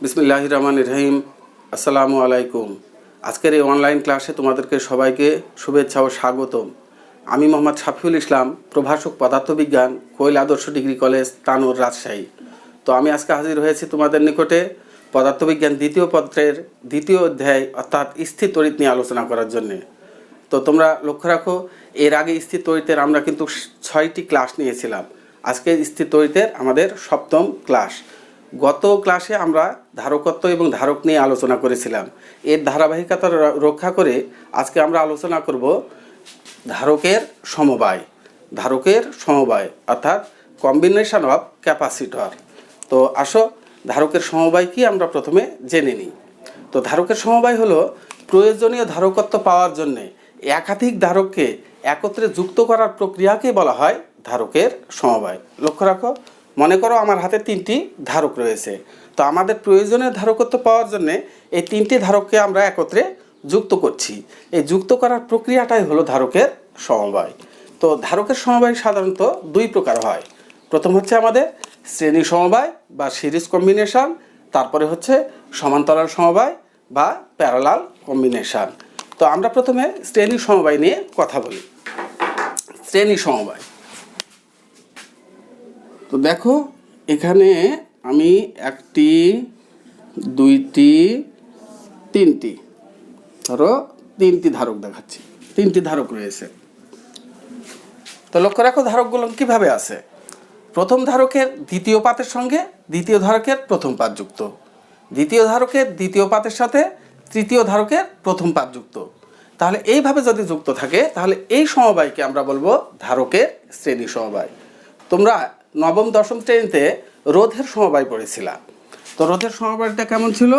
বিসমিল্লাহির রহমানির রহিম। আসসালামু আলাইকুম। আজকের এই অনলাইন ক্লাসে তোমাদেরকে সবাইকে শুভেচ্ছা ও স্বাগতম। আমি মোহাম্মদ শাফিউল ইসলাম, প্রভাষক পদার্থবিজ্ঞান, কোয়েল আদর্শ ডিগ্রি কলেজ, তানোর, রাজশাহী। তো আমি আজকে হাজির হয়েছি তোমাদের নিকটে পদার্থবিজ্ঞান দ্বিতীয় পত্রের দ্বিতীয় অধ্যায় অর্থাৎ স্থির তড়িৎ নিয়ে আলোচনা করার জন্যে। তো তোমরা লক্ষ্য রাখো, এর আগে স্থির তড়িতের আমরা কিন্তু 6টি ক্লাস নিয়েছিলাম। আজকে স্থির তড়িতের আমাদের 7ম ক্লাস। গত ক্লাসে আমরা ধারকত্ব এবং ধারক নিয়ে আলোচনা করেছিলাম। এর ধারাবাহিকতা রক্ষা করে আজকে আমরা আলোচনা করব ধারকের সমবায়। ধারকের সমবায় অর্থাৎ কম্বিনেশন অফ ক্যাপাসিটর। তো আসো, ধারকের সমবায় কি আমরা প্রথমে জেনে নিই। তো ধারকের সমবায় হলো প্রয়োজনীয় ধারকত্ব পাওয়ার জন্যে একাধিক ধারককে একত্রে যুক্ত করার প্রক্রিয়াকে বলা হয় ধারকের সমবায়। লক্ষ্য রাখো, মনে করো আমার হাতে 3টি ধারক রয়েছে। তো আমাদের প্রয়োজনীয় ধারকত্ব পাওয়ার জন্য এই 3টি ধারককে আমরা একত্রে যুক্ত করছি। এই যুক্ত করার প্রক্রিয়াটাই হলো ধারকের সমবায়। তো ধারকের সমবায় সাধারণত 2 প্রকার হয়। প্রথম হচ্ছে আমাদের শ্রেণী সমবায় বা সিরিজ কম্বিনেশন, তারপরে হচ্ছে সমান্তরাল সমবায় বা প্যারালাল কম্বিনেশন। তো আমরা প্রথমে শ্রেণী সমবায় নিয়ে কথা বলি। শ্রেণী সমবায়, তো দেখো এখানে আমি 1টি 2টি 3টি, ধরো 3টি ধারক দেখাচ্ছি। 3টি ধারক রয়েছে। তো লক্ষ্য রাখো ধারকগুলো কিভাবে আছে। প্রথম ধারকের দ্বিতীয় পাতের সঙ্গে দ্বিতীয় ধারকের প্রথম পাত যুক্ত, দ্বিতীয় ধারকের দ্বিতীয় পাতের সাথে তৃতীয় ধারকের প্রথম পাত যুক্ত। তাহলে এইভাবে যদি যুক্ত থাকে তাহলে এই সমবায়কে আমরা বলবো ধারকের শ্রেণী সমবায়। তোমরা 9ম 10ম শ্রেণীতে রোধের সমবায় পড়েছিলাম। তো রোধের সমবায়টা কেমন ছিল?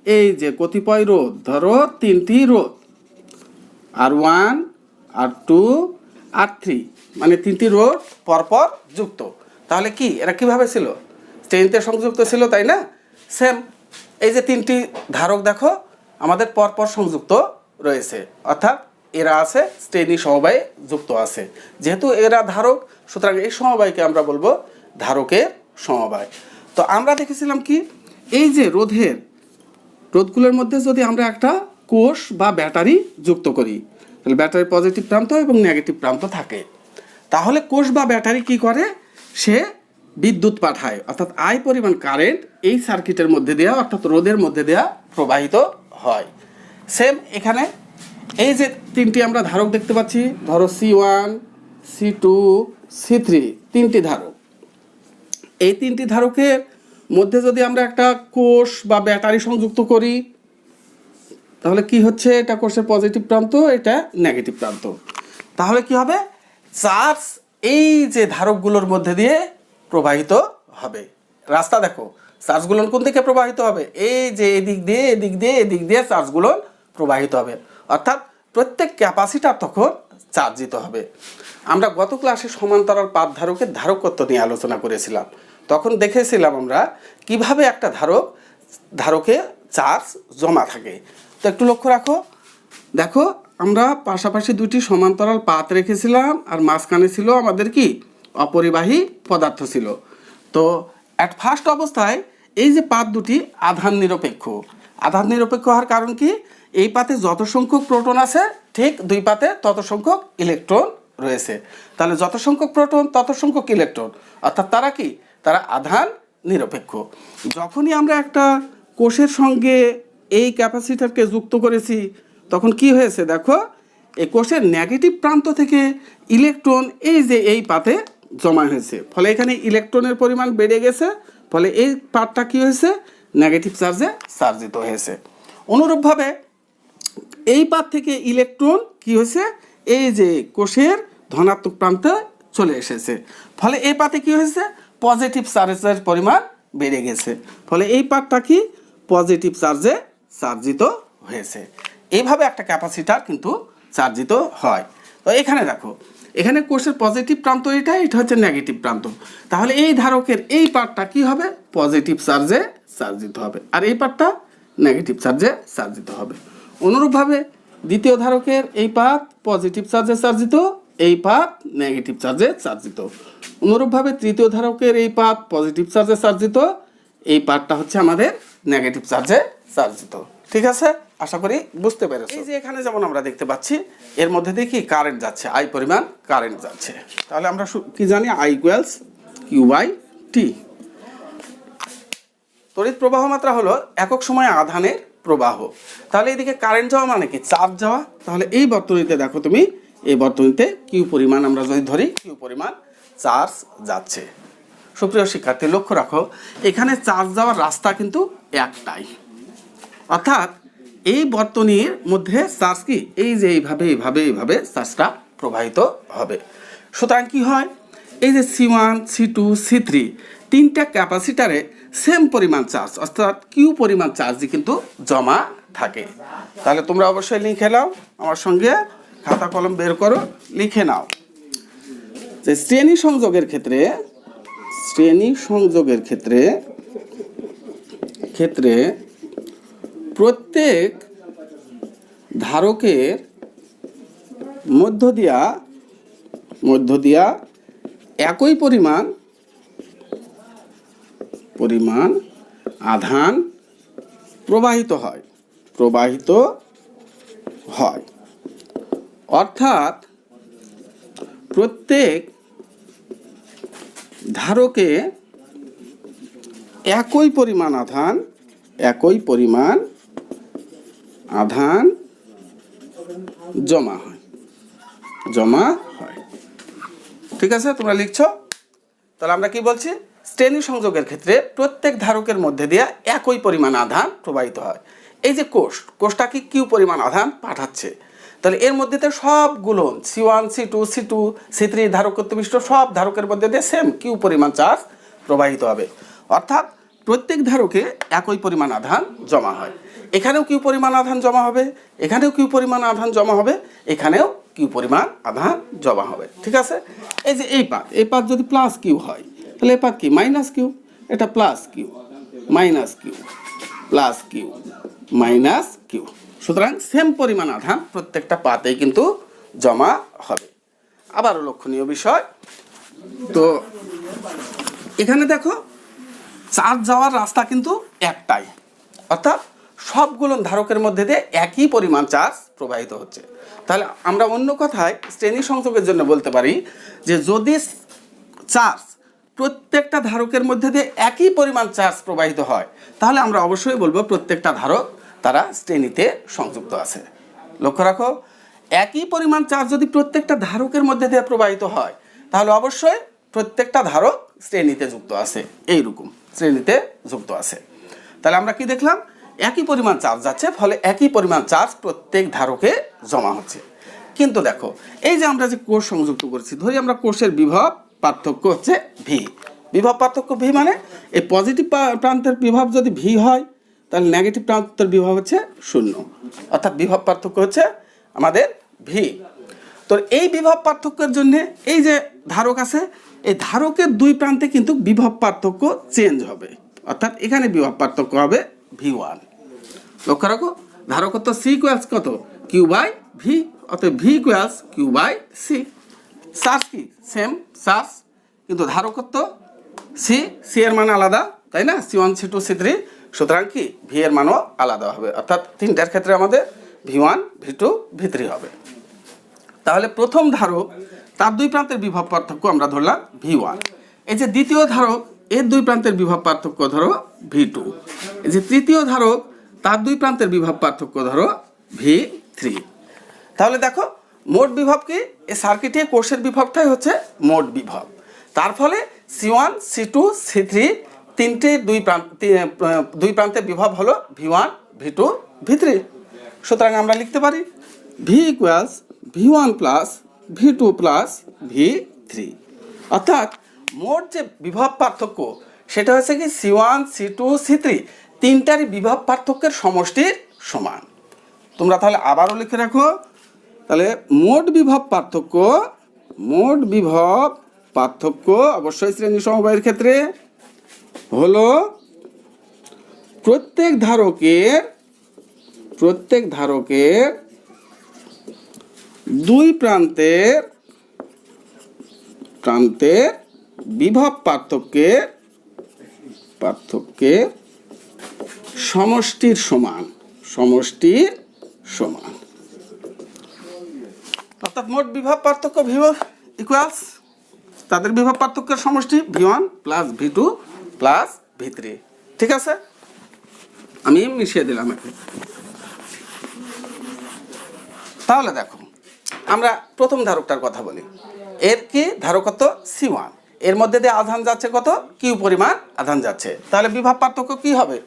এই যে কতিপয় রোধ, ধরো 3টি রোধ, R1 R2 R3, মানে 3টি রোধ পরপর যুক্ত। তাহলে কি এরা কিভাবে ছিল? শ্রেণীতে সংযুক্ত ছিল, তাই না? সেম এই যে 3টি ধারক দেখো আমাদের পরপর সংযুক্ত রয়েছে, অর্থাৎ এরা আছে শ্রেণী সমবায়ে যুক্ত আছে। যেহেতু এরা ধারক, সুতরাং এই সমবায়কে আমরা বলবো ধারকের সমবায়। তো আমরা দেখেছিলাম কি, এই যে রোধগুলোর মধ্যে যদি আমরা একটা কোষ বা ব্যাটারি যুক্ত করি, তাহলে ব্যাটারির পজিটিভ প্রান্ত এবং নেগেটিভ প্রান্ত থাকে। তাহলে কোষ বা ব্যাটারি কি করে? সে বিদ্যুৎ পাঠায়, অর্থাৎ আই পরিমাণ কারেন্ট এই সার্কিটের মধ্যে দেওয়া অর্থাৎ রোধের মধ্যে দেওয়া প্রবাহিত হয়। সেম এখানে এই যে 3টি আমরা ধারক দেখতে পাচ্ছি, ধরো C1 C2 C3, 3টি ধারক। এই 3টি ধারকের মধ্যে যদি আমরা একটা কোষ বা ব্যাটারি সংযুক্ত করি, তাহলে কি হচ্ছে? এটা কোষের পজিটিভ প্রান্ত, এটা নেগেটিভ প্রান্ত। তাহলে কি হবে? চার্জ এই যে ধারকগুলোর মধ্যে দিয়ে প্রবাহিত হবে। রাস্তা দেখো, চার্জগুলো কোন দিকে প্রবাহিত হবে? এই যে এদিক দিয়ে এদিক দিয়ে এদিক দিয়ে চার্জগুলো প্রবাহিত হবে, অর্থাৎ প্রত্যেক ক্যাপাসিটার তখন চার্জিত হবে। আমরা গত ক্লাসে সমান্তরাল পাত ধারকের ধারকত্ব নিয়ে আলোচনা করেছিলাম। তখন দেখেছিলাম আমরা কিভাবে একটা ধারকে চার্জ জমা থাকে। তো একটু লক্ষ্য রাখো, দেখো আমরা পাশাপাশি 2টি সমান্তরাল পাত রেখেছিলাম, আর মাঝখানে ছিল আমাদের কি অপরিবাহী পদার্থ ছিল। তো অ্যাট ফার্স্ট অবস্থায় এই যে পাত দুটি আধান নিরপেক্ষ। আধান নিরপেক্ষ হওয়ার কারণ কি? এই পাতে যত সংখ্যক প্রোটন আছে ঠিক 2 পাতে তত সংখ্যক ইলেকট্রন রয়েছে। তাহলে যত সংখ্যক প্রোটন তত সংখ্যক ইলেকট্রন, অর্থাৎ তারা কি? তারা আধান নিরপেক্ষ। যখনই আমরা একটা কোষের সঙ্গে এই ক্যাপাসিটরকে যুক্ত করেছি, তখন কি হয়েছে দেখো, এই কোষের নেগেটিভ প্রান্ত থেকে ইলেকট্রন এই যে এই পাতে জমা হয়েছে, ফলে এখানে ইলেকট্রনের পরিমাণ বেড়ে গেছে, ফলে এই পাতটা কি হয়েছে? নেগেটিভ চার্জে চার্জিত হয়েছে। অনুরূপভাবে এই পাত থেকে ইলেকট্রন কি হয়েছে? এই যে কোষের ধনাত্মক প্রান্তে চলে এসেছে, ফলে এই পাতে কি হয়েছে? পজিটিভ চার্জের পরিমাণ বেড়ে গেছে, ফলে এই পাতটা কি? পজিটিভ চার্জে চার্জিত হয়েছে। এইভাবে একটা ক্যাপাসিটার কিন্তু চার্জিত হয়। তো এখানে দেখো, এখানে কোষের পজিটিভ প্রান্ত এটা হচ্ছে নেগেটিভ প্রান্ত। তাহলে এই ধারকের এই পার্টটা কি হবে? পজিটিভ চার্জে চার্জিত হবে, আর এই পার্টটা নেগেটিভ চার্জে চার্জিত হবে। অনুরূপভাবে দ্বিতীয় ধারকের এই পাত পজিটিভ চার্জে চার্জিত, এই পাত নেগেটিভ চার্জে চার্জিত। অনুরূপভাবে তৃতীয় ধারকের এই পাত পজিটিভ চার্জে চার্জিত, এই পার্টটা হচ্ছে আমাদের নেগেটিভ চার্জে চার্জিত। ঠিক আছে, আশা করি বুঝতে পেরেছো। এই যে এখানে যেমন আমরা দেখতে পাচ্ছি এর মধ্যে দিয়ে কি কারেন্ট যাচ্ছে, আই পরিমাণ কারেন্ট যাচ্ছে। তাহলে আমরা কি জানি, I equals Q by T. তড়িৎ প্রবাহ মাত্রা হলো একক সময়ে আধানের প্রবাহ। তাহলে এদিকে কারেন্ট যাওয়া মানে কি, চার্জ যাওয়া। তাহলে এই বর্তনীতে দেখো তুমি, এই বর্তনীতে কিউ পরিমাণ আমরা যদি ধরি, কিউ পরিমাণ চার্জ যাচ্ছে। সুপ্রিয় শিক্ষার্থী লক্ষ্য রাখো, এখানে চার্জ যাওয়ার রাস্তা কিন্তু একটাই, অর্থাৎ এই বর্তনীর মধ্যে চার্জ কি, এই যে এইভাবে এইভাবে এইভাবে চার্জটা প্রবাহিত হবে। সুতরাং কি হয়, এই যে C1 C2 C3 তিনটা ক্যাপাসিটারে সেম পরিমাণ চার্জ, অর্থাৎ কিউ পরিমাণ চার্জই কিন্তু জমা থাকে। তাহলে তোমরা অবশ্যই লিখে নাও, আমার সঙ্গে খাতা কলম বের করো, লিখে নাও যে শ্রেণী সংযোগের ক্ষেত্রে প্রত্যেক ধারকের মধ্য দিয়া একই পরিমাণ আধান প্রবাহিত হয়। অর্থাৎ প্রত্যেক ধারকে একই পরিমাণ আধান জমা হয়। ঠিক আছে, তোমরা লিখছো। তাহলে আমরা কি বলছি, শ্রেণী সংযোগের ক্ষেত্রে প্রত্যেক ধারকের মধ্যে দিয়ে একই পরিমাণ আধান প্রবাহিত হয়। এই যে কোষটা কি কিউ পরিমাণ আধান পাঠাচ্ছে, তাহলে এর মধ্যে সবগুলো C1 C2 C2 C3 ধারকত্ব বিশিষ্ট সব ধারকের মধ্যে দিয়ে সেম কিউ পরিমাণ চার্জ প্রবাহিত হবে। অর্থাৎ প্রত্যেক ধারকে একই পরিমাণ আধান জমা হয়। এখানেও কিউ পরিমাণ আধান জমা হবে, এখানেও কিউ পরিমাণ আধান জমা হবে, এখানেও কিউ পরিমাণ আধান জমা হবে। ঠিক আছে, এই যে এই পাত যদি প্লাস কিউ হয়, তাহলে এই পাত কি মাইনাস কিউ, এটা plus Q minus Q plus Q minus Q. সুতরাং সেম পরিমাণ আধান প্রত্যেকটা পাতেই কিন্তু জমা হবে। আবারও লক্ষণীয় বিষয়, তো এখানে দেখো চার্জ যাওয়ার রাস্তা কিন্তু একটাই, অর্থাৎ সবগুলো ধারকের মধ্যে দিয়ে একই পরিমাণ চার্জ প্রবাহিত হচ্ছে। তাহলে আমরা অন্য কথায় শ্রেণী সংযোগের জন্য বলতে পারি যে যদি চার্জ প্রত্যেকটা ধারকের মধ্যে দিয়ে একই পরিমাণ চার্জ প্রবাহিত হয়, তাহলে আমরা অবশ্যই বলবো প্রত্যেকটা ধারক তারা শ্রেণীতে সংযুক্ত আছে। লক্ষ্য রাখো, একই পরিমাণ চার্জ যদি প্রত্যেকটা ধারকের মধ্যে দিয়ে প্রবাহিত হয়, তাহলে অবশ্যই প্রত্যেকটা ধারক শ্রেণীতে যুক্ত আছে, এইরকম শ্রেণীতে যুক্ত আছে। তাহলে আমরা কি দেখলাম, একই পরিমাণ চার্জ যাচ্ছে, ফলে একই পরিমাণ চার্জ প্রত্যেক ধারকে জমা হচ্ছে। কিন্তু দেখো, এই যে আমরা যে কোষ সংযুক্ত করছি, ধরি আমরা কোষের বিভব পার্থক্য হচ্ছে ভি। বিভব পার্থক্য ভি মানে এই পজিটিভ প্রান্তের বিভব যদি ভি হয়, তাহলে নেগেটিভ প্রান্তের বিভব হচ্ছে 0, অর্থাৎ বিভব পার্থক্য হচ্ছে আমাদের ভি। তো এই বিভব পার্থক্যের জন্য এই যে ধারক আছে, এই ধারকের দুই প্রান্তে কিন্তু বিভব পার্থক্য চেঞ্জ হবে, অর্থাৎ এখানে বিভব পার্থক্য হবে V1। লক্ষ্য রাখো, ধারকত্ব C ইকুয়ালস কত, কিউ বাই ভি, অর্থাৎ V equals Q by C. Charge কি সেম চার্জ, কিন্তু ধারকত্ব সি এর মান আলাদা, তাই না, C1 C2 C3, সুতরাং কি ভি এর মানও আলাদা হবে, অর্থাৎ তিনটার ক্ষেত্রে আমাদের V1 V2 V3 হবে। তাহলে প্রথম ধারক তার দুই প্রান্তের বিভব পার্থক্য আমরা ধরলাম V1। এই যে দ্বিতীয় ধারক এর দুই প্রান্তের বিভব পার্থক্য ধরো V2। এই যে তৃতীয় ধারক তার দুই প্রান্তের বিভব পার্থক্য ধরো V3। তাহলে দেখো মোট বিভব কি, এই সার্কিটে কোষের বিভবটাই হচ্ছে মোট বিভব। তার ফলে C1 C2 C3 তিনটে দুই প্রান্তের বিভব হলো V1 V2 V3। সুতরাং আমরা লিখতে পারি V equals V1 plus V2 plus V3, অর্থাৎ মোট যে বিভব পার্থক্য সেটা হচ্ছে কি C1 C2 C3 তিনটারই বিভব পার্থক্যের সমষ্টির সমান। তোমরা তাহলে আবারও লিখে রাখো, তাহলে মোট বিভব পার্থক্য অবশ্যই শ্রেণী সমবায়ের ক্ষেত্রে হলো প্রত্যেক ধারকের দুই প্রান্তের বিভব পার্থক্যের সমষ্টির সমান, সমষ্টির সমান। অর্থাৎ মোট বিভব পার্থক্য V1 ইকুয়ালস তাদের বিভব পার্থক্যের সমষ্টি V1 plus V2 plus V3। ঠিক আছে, আমি মিশিয়ে দিলাম এখন। তাহলে দেখো, আমরা প্রথম ধারকটার কথা বলি। এর কি ধারকত্ব C1, এর মধ্যে দিয়ে আধান যাচ্ছে কত, কিউ পরিমাণ আধান যাচ্ছে। তাহলে বিভব পার্থক্য কি হবে?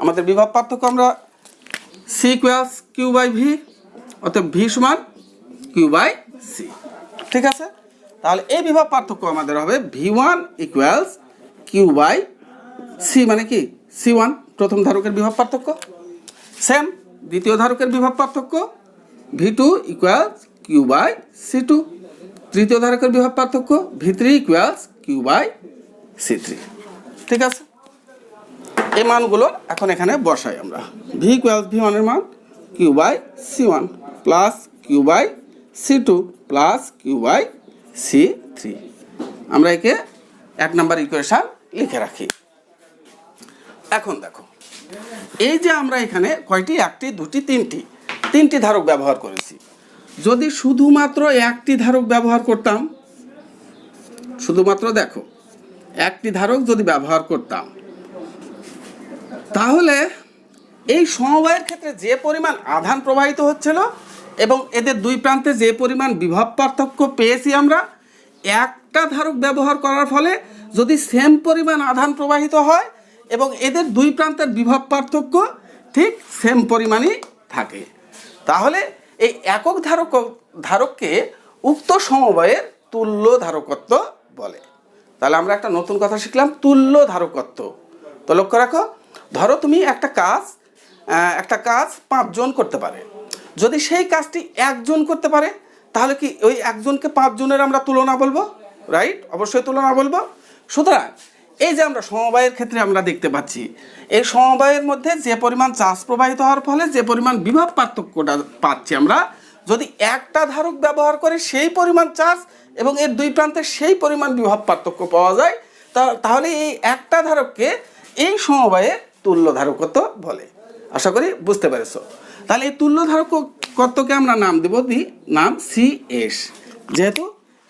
আমাদের বিভব পার্থক্য আমরা C equals Q by V, অর্থাৎ ভি সমান কিউ বাই সি। ঠিক আছে, তাহলে এই বিভব পার্থক্য আমাদের হবে V1 equals Q by C, মানে কি C1 প্রথম ধারকের বিভব পার্থক্য। সেম দ্বিতীয় ধারকের বিভব পার্থক্য V2 equals Q by C2, তৃতীয় ধারকের বিভব পার্থক্য V3 equals Q by C3। ঠিক আছে, এই মানগুলো এখন এখানে বসাই আমরা। V ইকুয়ালস V1 এর মান Q by C1 plus Q by C2 plus Q by C3। আমরা একে 1 নম্বর ইকুয়েশন লিখে রাখি। এখন দেখো, এই যে আমরা এখানে কয়টি, একটি, দুটি, তিনটি ধারক ব্যবহার করেছি। যদি শুধুমাত্র একটি ধারক ব্যবহার করতাম, শুধুমাত্র দেখো একটি ধারক যদি ব্যবহার করতাম, তাহলে এই সমবায়ের ক্ষেত্রে যে পরিমাণ আধান প্রবাহিত হচ্ছিল এবং এদের দুই প্রান্তে যে পরিমাণ বিভব পার্থক্য পেয়েছি আমরা, একটা ধারক ব্যবহার করার ফলে যদি সেম পরিমাণ আধান প্রবাহিত হয় এবং এদের দুই প্রান্তের বিভব পার্থক্য ঠিক সেম পরিমাণই থাকে, তাহলে এই একক ধারককে উক্ত সমবায়ের তুল্য ধারকত্ব বলে। তাহলে আমরা একটা নতুন কথা শিখলাম, তুল্য ধারকত্ব। তো লক্ষ্য রাখো, ধরো তুমি একটা কাজ 5 জন করতে পারে, যদি সেই কাজটি 1 জন করতে পারে, তাহলে কি ওই 1 জনকে 5 জনের আমরা তুলনা বলবো? রাইট, অবশ্যই তুলনা বলবো। সুতরাং এই যে আমরা সমবায়ের ক্ষেত্রে আমরা দেখতে পাচ্ছি, এই সমবায়ের মধ্যে যে পরিমাণ চার্জ প্রবাহিত হওয়ার ফলে যে পরিমাণ বিভব পার্থক্যটা পাচ্ছি আমরা, যদি একটা ধারক ব্যবহার করে সেই পরিমাণ চার্জ এবং এর দুই প্রান্তে সেই পরিমাণ বিভব পার্থক্য পাওয়া যায়, তাহলে এই একটা ধারককে এই সমবায়ের তুল্য ধারকত্ব বলে। আশা করি বুঝতে পেরেছো। তাহলে এই তুল্য ধারকত্বকে আমরা নাম দেব নাম CS, যেহেতু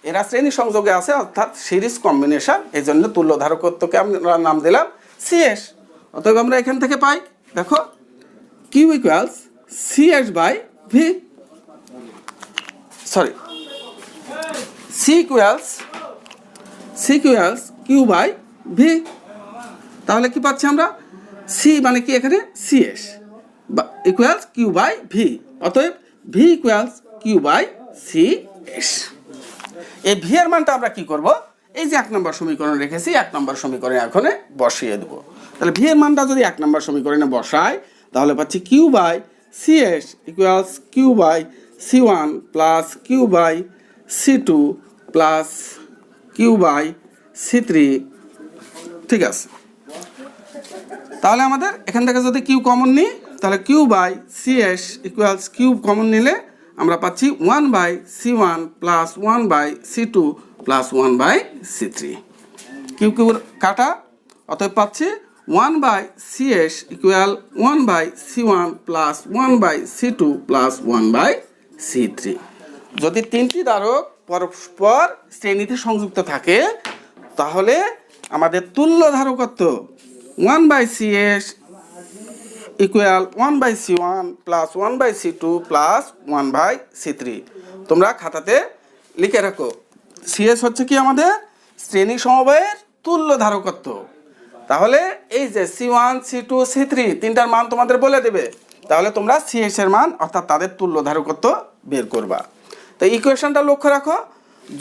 এরা শ্রেণী সংযোগে আছে, অর্থাৎ সিরিজ কম্বিনেশন, এই জন্য তুল্য ধারকত্বকে আমরা নাম দিলাম CS। অতএব আমরা এখান থেকে পাই, দেখো Q equals CS by V, sorry C equals Q by V. তাহলে কি পাচ্ছি আমরা? সি মানে কি এখানে CS equals Q by V, অতএব V equals Q by CS। এই ভি এর মানটা আমরা কি করব? এই যে 1 নম্বর সমীকরণ রেখেছি, 1 নম্বর সমীকরণে এখন বসিয়ে দেবো। তাহলে ভি এর মানটা যদি 1 নম্বর সমীকরণে বসাই, তাহলে পাচ্ছি Q by CS equals Q by C1 plus Q by C2 plus Q by C3। ঠিক আছে, তাহলে আমাদের এখান থেকে যদি কিউ কমন নিই, তাহলে Q by CS equals Q common নিলে আমরা পাচ্ছি 1 by C1 plus 1 by C2 plus 1 by C3। Q Q কাটা, অতএব পাচ্ছি 1 by CS equal 1 by C1 plus 1 by C2 plus 1 by C3। যদি তিনটি ধারক পরস্পর শ্রেণীতে সংযুক্ত থাকে, তাহলে আমাদের তুল্য ধারকত্ব 1 by CS equal 1 by C1 plus 1 by C2 plus 1 by C3। তোমরা খাতাতে লিখে রাখো, CS হচ্ছে কি আমাদের শ্রেণী সমবায়ের তুল্য ধারকত্ব। তাহলে এই যে C1 C2 C3 তিনটার মান তোমাদের বলে দেবে, তাহলে তোমরা CS এর মান অর্থাৎ তাদের তুল্য ধারকত্ব বের করবা। তো ইকুয়েশনটা লক্ষ্য রাখো,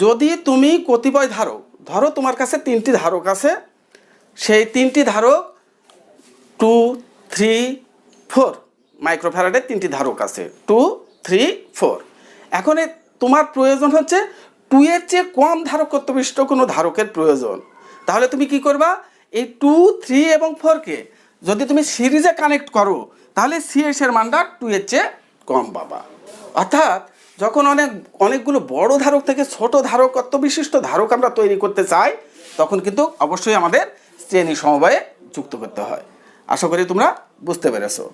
যদি তুমি কতিপয় ধারক, ধরো তোমার কাছে 3টি ধারক আছে, সেই 3টি ধারক 2, 3, 4 মাইক্রোফ্যারাডের 3টি ধারক আছে, 2, 3, 4। এখন তোমার প্রয়োজন হচ্ছে 2 এর চেয়ে কম ধারকত্ব বিশিষ্ট কোনো ধারকের প্রয়োজন। তাহলে তুমি কি করবা? এই 2, 3 এবং 4কে যদি তুমি সিরিজে কানেক্ট করো, তাহলে CS এর মানটা 2 এর চেয়ে কম পাবা। অর্থাৎ যখন অনেকগুলো বড় ধারক থেকে ছোট ধারকত্ব বিশিষ্ট ধারক আমরা তৈরি করতে চাই, তখন কিন্তু অবশ্যই আমাদের শ্রেণী সমবায়ে যুক্ত করতে হয়। আশা করি তোমরা বুঝতে পেরেছো।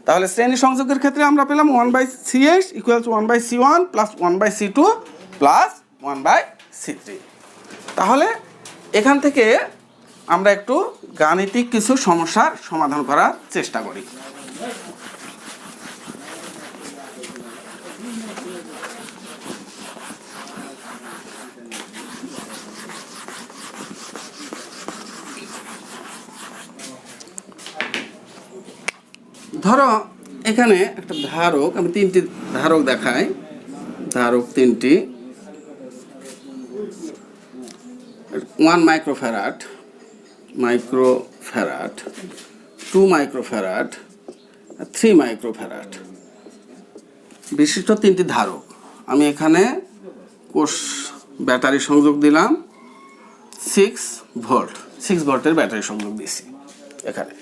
তাহলে শ্রেণী সংযোগের ক্ষেত্রে আমরা পেলাম 1/Ch equals 1/C1 plus 1/C2 plus 1/C3। তাহলে এখান থেকে আমরা একটু গাণিতিক কিছু সমস্যার সমাধান করার চেষ্টা করি। ধরো এখানে একটা ধারক, আমি তিনটি ধারক দেখাই, ধারক তিনটি, 1 মাইক্রোফ্যারাড, 2 মাইক্রোফ্যারাড, 3 মাইক্রোফ্যারাড বিশিষ্ট তিনটি ধারক। আমি এখানে কোষ ব্যাটারি সংযোগ দিলাম 6 ভোল্টের ব্যাটারি সংযোগ দিছি এখানে।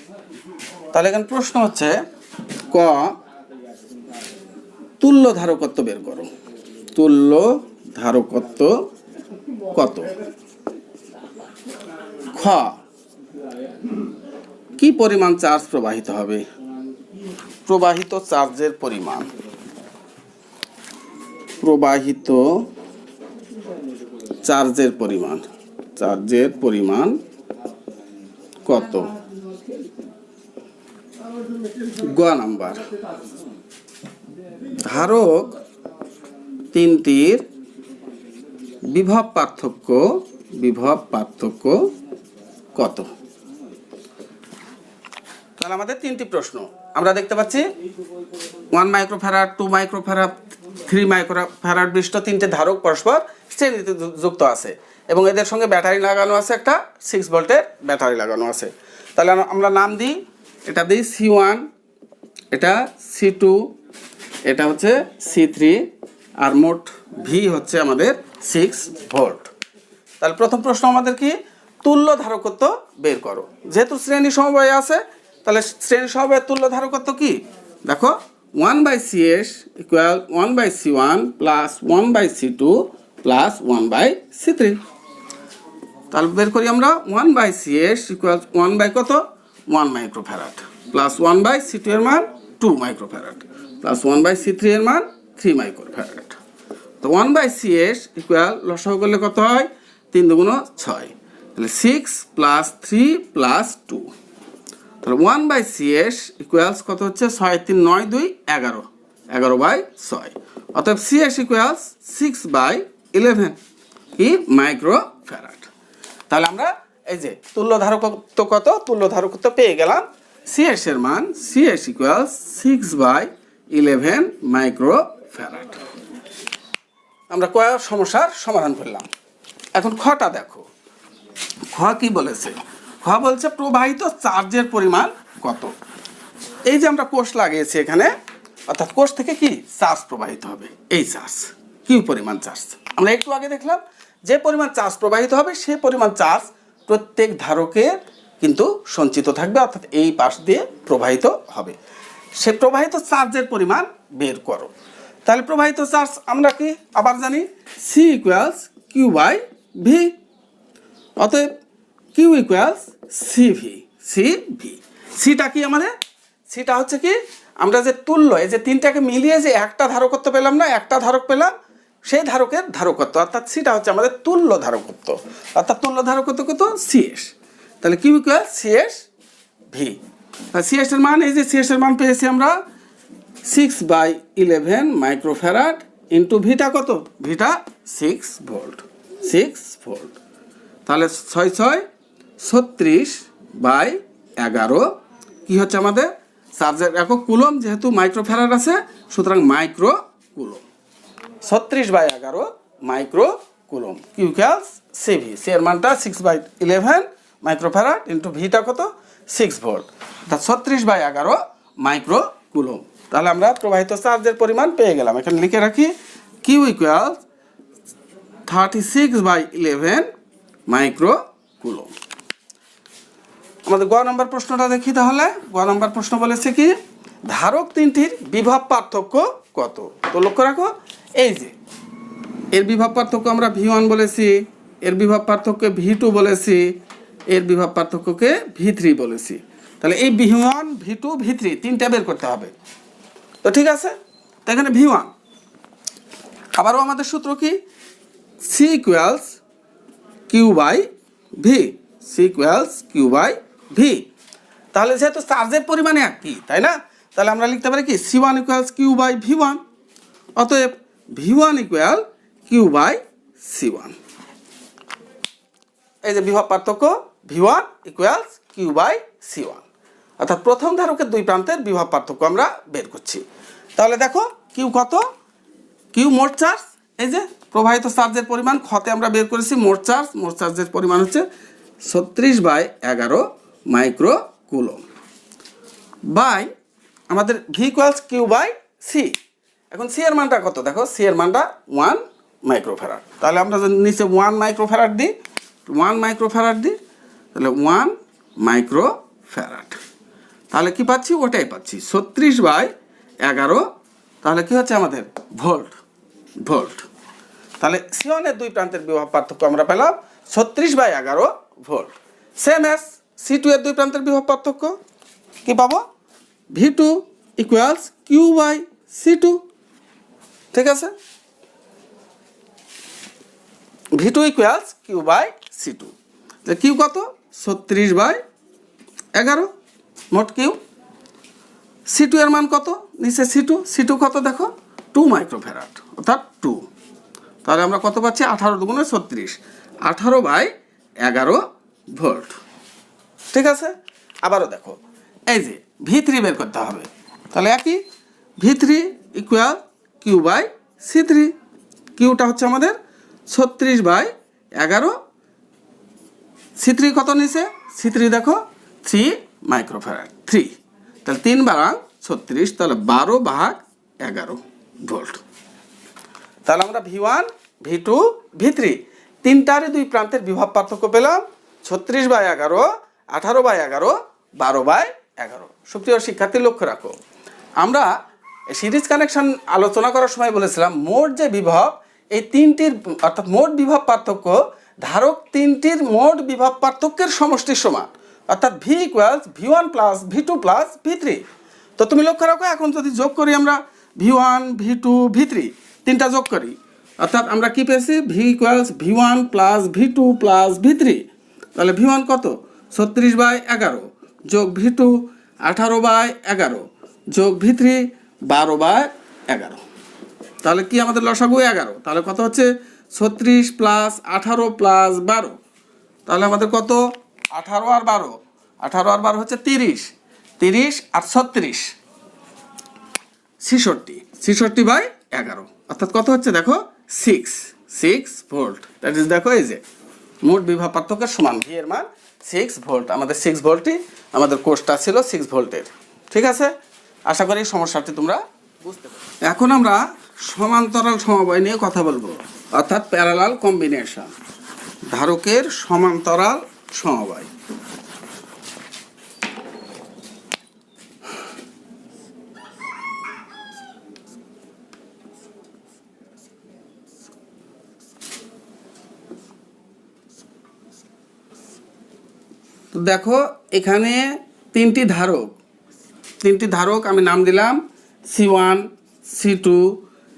তাহলে এখানে প্রশ্ন হচ্ছে ক, তুল্য ধারকত্ব বের করো। তুল্য ধারকত্ব কত? খ, কি পরিমাণ চার্জ প্রবাহিত হবে? প্রবাহিত চার্জের পরিমাণ, প্রবাহিত চার্জের পরিমাণ কত? গ নাম্বার, ধারক তিনটির বিভব পার্থক্য কত? তাহলে আমাদের তিনটি প্রশ্ন আমরা দেখতে পাচ্ছি। 1 মাইক্রোফ্যারাড, 2 মাইক্রোফ্যারাড, 3 মাইক্রোফ্যারাড বিশিষ্ট তিনটে ধারক পরস্পর শ্রেণীতে যুক্ত আছে এবং এদের সঙ্গে ব্যাটারি লাগানো আছে, একটা 6 ভোল্টের ব্যাটারি লাগানো আছে। তাহলে আমরা নাম দিই, এটা দিই C1, এটা C2, এটা হচ্ছে C3, আর মোট ভি হচ্ছে আমাদের 6 ভোল্ট। তাহলে প্রথম প্রশ্ন আমাদের কি? তুল্য ধারকত্ব বের করো। যেহেতু শ্রেণী সমবায় আছে, তাহলে শ্রেণী সমবায়ের তুল্য ধারকত্ব কি? দেখো 1/Ch equal 1/C1 plus 1/C2 plus 1/C3। তাহলে বের করি আমরা 1/Ch ইকুয়াল 1 কত? 1 মাইক্রোফ্যারাড প্লাস 1/C2 এর মান 2 মাইক্রোফ্যারাড প্লাস 1/C3 এর মান 3 মাইক্রোফ্যারাড। তো 1/Ch ইকুয়াল লসাগু করলে কত হয়? 3 দুগুণ 6, তাহলে 6 প্লাস 3 প্লাস 2। তাহলে 1/Ch ইকুয়ালস কত হচ্ছে? 6 3 9 2 11, 11/6। অতএব Ch ইকুয়ালস 6/11 কি মাইক্রোফ্যারাড। তাহলে আমরা এই যে তুল্য ধারকত্ব কত, তুল্য ধারকত্ব পেয়ে গেলাম। Ch এর মান, Ch ইকুয়ালস 6/11 মাইক্রোফ্যারাড। আমরা কয়েক সমস্যার সমাধান করলাম। এখন খটা দেখো, খ কি বলেছে? খ বলছে প্রবাহিত চার্জের পরিমাণ কত। এই যে আমরা কোষ লাগিয়েছি এখানে, অর্থাৎ কোষ থেকে কি চার্জ প্রবাহিত হবে, এই চার্জ কি পরিমাণ চার্জ আমরা একটু আগে দেখলাম। যে পরিমাণ চার্জ প্রবাহিত হবে সেই পরিমাণ চার্জ প্রত্যেক ধারকের কিন্তু সঞ্চিত থাকবে, অর্থাৎ এই পাশ দিয়ে প্রবাহিত হবে। সে প্রবাহিত চার্জের পরিমাণ বের করো। তাহলে প্রবাহিত চার্জ আমরা কি আবার জানি, C ইকুয়ালস Q/V। অতএব Q ইকুয়ালস CV। সিটা কি আমাদের? সিটা হচ্ছে কি, আমরা যে তুল্য, এই যে তিনটাকে মিলিয়ে যে একটা ধারকত্ব পেলাম না, একটা ধারক পেলাম, সেই ধারকের ধারকত্ব, অর্থাৎ সিটা হচ্ছে আমাদের তুল্য ধারকত্ব, অর্থাৎ তুল্য ধারকত্ব কত? Ch। তাহলে Q ইকুয়াল CH/V। Ch এর মান, এই যে Ch এর মান পেয়েছি আমরা 6/11 মাইক্রোফ্যারাড ইন্টু ভিটা কত? ভিটা 6 ভোল্ট। তাহলে 6 6 36/11 কি হচ্ছে আমাদের? চার্জের একক কুলম, যেহেতু মাইক্রোফ্যারাড আছে সুতরাং micro coulomb. 36/11 micro coulomb. Q equals CV। C এর মানটা 6/11 মাইক্রোফ্যারাড ইন্টু ভিটা কত? 6 ভোল্ট, অর্থাৎ 36/11 মাইক্রো কুলম। তাহলে আমরা প্রবাহিত চার্জের পরিমাণ পেয়ে গেলাম। এখানে লিখে রাখি কিউ ইকুয়ালস 36/11 মাইক্রো কুলম। আমাদের গ নম্বর প্রশ্নটা দেখি। তাহলে গ নম্বর প্রশ্ন বলেছে কি, ধারক তিনটির বিভব পার্থক্য কত? তো লক্ষ্য রাখো, এই যে এর বিভব পার্থক্য আমরা V1 বলেছি, এর বিভব পার্থক্য V2 বলেছি, এর বিভব পার্থক্যকে V3 বলেছি। তাহলে এই V1 V2 V3 তিনটা বের করতে হবে। তো ঠিক আছে, তো এখানে V1 আবারও আমাদের সূত্র কি, C equals Q by V, C equals Q by V. তাহলে যেহেতু চার্জের পরিমাণে একই, তাই না, তাহলে আমরা লিখতে পারি কি C1 equals Q by V1, অতএব V1 equal Q by C1। এই যে বিভব পার্থক্য V1 equals Q by C1, অর্থাৎ প্রথম ধারকের দুই প্রান্তের বিভব পার্থক্য আমরা বের করছি। তাহলে দেখো কিউ কত, কিউ মোট চার্জ, এই যে প্রবাহিত চার্জের পরিমাণ, ক্ষতে আমরা বের করেছি মোট চার্জের পরিমাণ হচ্ছে 36/11 মাইক্রো কুলম, বাই আমাদের V equals Q by C. এখন সি এর মানটা কত, দেখো সি এর মানটা 1 মাইক্রোফ্যারাড। তাহলে আমরা যদি নিচে 1 মাইক্রোফ্যারাড দিই, 1 মাইক্রোফ্যারাড দিই, তাহলে 1 মাইক্রোফ্যারাড, তাহলে কি পাচ্ছি, ওটাই পাচ্ছি 36/11। তাহলে কি হচ্ছে আমাদের ভোল্ট। তাহলে C1 এর দুই প্রান্তের বিভব পার্থক্য আমরা পেলাম 36/11 ভোল্ট। সেম এস C2 এর দুই প্রান্তের বিভব পার্থক্য কি পাবো, V2 equals Q by C2। ঠিক আছে, V2 equals Q by C2। Q কত, 36/11 মোট কিউ। C2 এর মান কত, নিচে C2 কত দেখো 2 মাইক্রোফ্যারাড, অর্থাৎ 2। তাহলে আমরা কত পাচ্ছি, 18 দুগুণে 36, 18/11 ভোল্ট। ঠিক আছে, আবারও দেখো এই যে V3 বের করতে হবে। তাহলে একই V3 equal Q by C3, কিউটা হচ্ছে আমাদের 36/11, C3 কত নিচে, C3 দেখো 3 মাইক্রোফ্যারাড 3, তাহলে 3 বারাং 36, তাহলে 12/11 ভোল্ট। তাহলে আমরা V1 V2 V3 তিনটারই দুই প্রান্তের বিভব পার্থক্য পেলাম 36/11, 18/11, 12/11। সুপ্রিয় শিক্ষার্থী লক্ষ্য রাখো, আমরা সিরিজ কানেকশন আলোচনা করার সময় বলেছিলাম মোট যে বিভব, এই তিনটির অর্থাৎ মোট বিভব পার্থক্য ধারক তিনটির মোট বিভব পার্থক্যের সমষ্টির সমান, অর্থাৎ V equals V1 plus V2 plus V3। তো তুমি লক্ষ্য রাখো, এখন যদি যোগ করি আমরা V1 V2 V3 তিনটা যোগ করি, অর্থাৎ আমরা কি পেয়েছি, V equals V1 plus V2 plus V3। তাহলে V1 কত, 36/11 যোগ V2 18/11 যোগ V3 12/11। তাহলে কি আমাদের লসাগু 11, তাহলে কত হচ্ছে 36 প্লাস 18 প্লাস 12, তাহলে আমাদের কত 18 আর 12 হচ্ছে 30 আর 36 66/11, অর্থাৎ কত হচ্ছে দেখো 6 ভোল্ট। দ্যাট ইজ দেখো এই যে মোট বিভব পার্থক্যের সমান, ভি এর মান 6 ভোল্ট। আমাদের 6 ভোল্টই আমাদের কোর্সটা ছিল 6 ভোল্টের। ঠিক আছে, আশা করি সমস্যাটি তোমরা বুঝতে পারো। এখন আমরা সমান্তরাল সমবায় নিয়ে কথা বলবো, অর্থাৎ প্যারালাল কম্বিনেশন, ধারকের সমান্তরাল সমবায়। তো দেখো এখানে তিনটি ধারক আমি নাম দিলাম C1 C2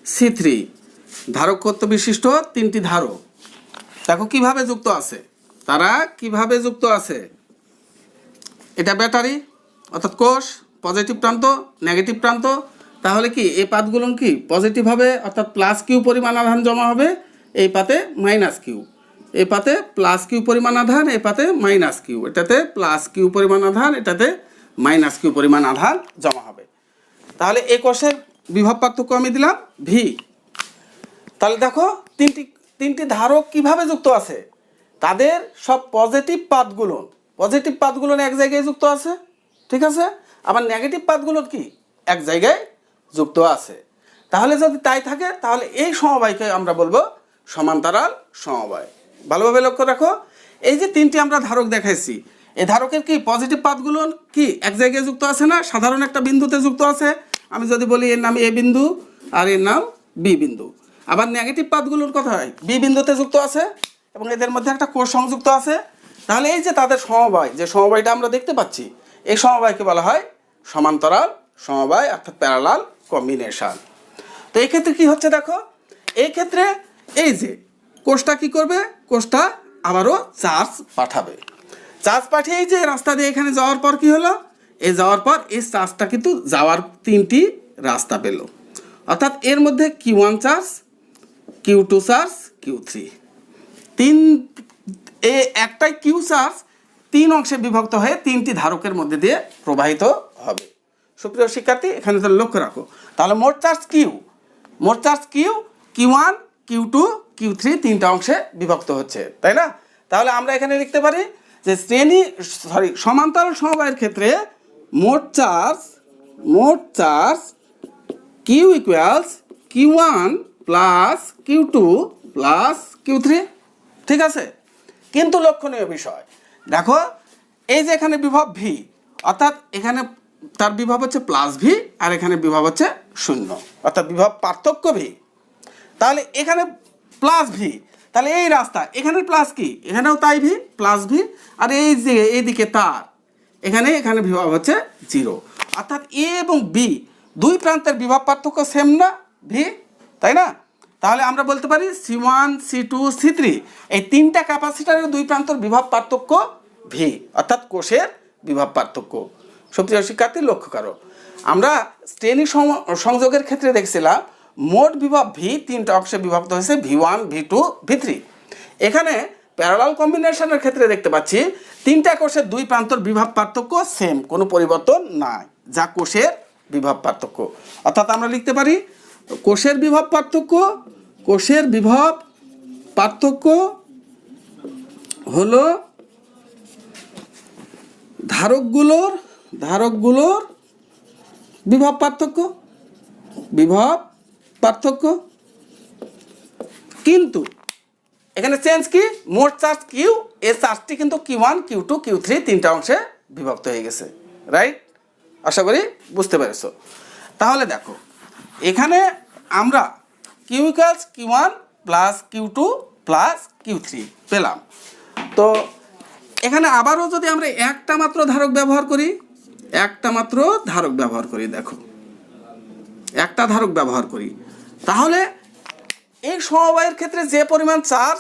C3, ধারকত্ব বিশিষ্ট তিনটি ধারক। দেখো কিভাবে যুক্ত আছে, তারা কিভাবে যুক্ত আছে। এটা ব্যাটারি অর্থাৎ কোষ, পজিটিভ প্রান্ত নেগেটিভ প্রান্ত। তাহলে কি এই পাতগুলো কি পজিটিভ হবে, অর্থাৎ প্লাস কিউ পরিমাণ আধান জমা হবে, এই পাতে মাইনাস কিউ, এই পাতে প্লাস কিউ পরিমাণ আধান, এই পাতে মাইনাস কিউ, এটাতে প্লাস কিউ পরিমাণ আধান, এটাতে মাইনাস কিউ পরিমাণ আধান জমা হবে। তাহলে এই কোষের বিভব পার্থক্য আমি দিলাম ভি। তাহলে দেখো তিনটি ধারক কিভাবে যুক্ত আছে, তাদের সব পজিটিভ পাতগুলো এক জায়গায় যুক্ত আছে। ঠিক আছে, আবার নেগেটিভ পাতগুলো কি এক জায়গায় যুক্ত আছে। তাহলে যদি তাই থাকে, তাহলে এই সমবায়কে আমরা বলবো সমান্তরাল সমবায়। ভালোভাবে লক্ষ্য রাখো, এই যে তিনটি আমরা ধারক দেখাইছি, এই ধারকের কি পজিটিভ পাতগুলো কি এক জায়গায় যুক্ত আছে না, সাধারণ একটা বিন্দুতে যুক্ত আছে। আমি যদি বলি এর নাম এ বিন্দু আর এর নাম বি বিন্দু। আবার নেগেটিভ পাতগুলোর কথা হয় বি বিন্দুতে যুক্ত আছে এবং এদের মধ্যে একটা কোষ সংযুক্ত আছে। তাহলে এই যে তাদের সমবায়, যে সমবায়টা আমরা দেখতে পাচ্ছি, এই সমবায়কে বলা হয় সমান্তরাল সমবায় অর্থাৎ প্যারালাল কম্বিনেশন। তো এই ক্ষেত্রে কি হচ্ছে দেখো, এই ক্ষেত্রে এই যে কোষটা কি করবে, কোষটা আবারও চার্জ পাঠাবে। চার্জ পাঠিয়ে এই যে রাস্তা দিয়ে এখানে যাওয়ার পর কি হলো, এই যাওয়ার পর এই চার্জটা কিন্তু যাওয়ার তিনটি রাস্তা পেল, অর্থাৎ এর মধ্যে Q1 charge, Q2 charge, Q3, তিন একটাই কিউ চার্জ তিন অংশে বিভক্ত হয়ে তিনটি ধারকের মধ্যে দিয়ে প্রবাহিত হবে। সুপ্রিয় শিক্ষার্থী, এখানে তো লক্ষ্য রাখো, তাহলে মোট চার্জ কিউ, মোট charge Q, Q1, Q2, Q3 তিনটা অংশে বিভক্ত হচ্ছে, তাই না? তাহলে আমরা এখানে লিখতে পারি যে সমান্তরাল সমবায়ের ক্ষেত্রে মোট charge Q equals Q1 plus Q2 plus Q3, ঠিক আছে? কিন্তু লক্ষণীয় বিষয় দেখো, এই যে এখানে বিভব ভি, অর্থাৎ এখানে তার বিভব হচ্ছে প্লাস ভি আর এখানে বিভব হচ্ছে শূন্য, অর্থাৎ বিভব পার্থক্য ভি। তাহলে এখানে প্লাস ভি, তাহলে এই রাস্তা এখানে প্লাস কি, এখানেও তাই ভি প্লাস ভি, আর এই যে এইদিকে তার এখানে বিভব হচ্ছে 0, অর্থাৎ এ এবং বি দুই প্রান্তের বিভব পার্থক্য সেম না ভি, তাই না? তাহলে আমরা বলতে পারি C1, C2, C3 এই তিনটা ক্যাপাসিটরের দুই প্রান্তর বিভব পার্থক্য ভি, অর্থাৎ কোষের বিভব পার্থক্য। সুপ্রিয় শিক্ষার্থী লক্ষ্য করো, আমরা শ্রেণী সংযোগের ক্ষেত্রে দেখছিলাম মোট বিভব ভি তিনটা অংশে বিভক্ত হয়েছে V1, V2, V3। এখানে প্যারালাল কম্বিনেশনের ক্ষেত্রে দেখতে পাচ্ছি তিনটা কোষের দুই প্রান্তর বিভব পার্থক্য সেম, কোনো পরিবর্তন নাই, যা কোষের বিভব পার্থক্য। অর্থাৎ আমরা লিখতে পারি কোষের বিভব পার্থক্য হলো ধারকগুলোর বিভব পার্থক্য। কিন্তু এখানে চেঞ্জ কি, মোট চার্জ কিউ, এর চার্জটি কিন্তু Q1, Q2, Q3 তিনটা অংশে বিভক্ত হয়ে গেছে, রাইট? আশা করি বুঝতে পেরেছো। তাহলে দেখো এখানে আমরা Q equals Q1 plus Q2 plus Q3 পেলাম। তো এখানে আবারও যদি আমরা একটা মাত্র ধারক ব্যবহার করি, দেখো একটা ধারক ব্যবহার করি, তাহলে এই সমবায়ের ক্ষেত্রে যে পরিমাণ চার্জ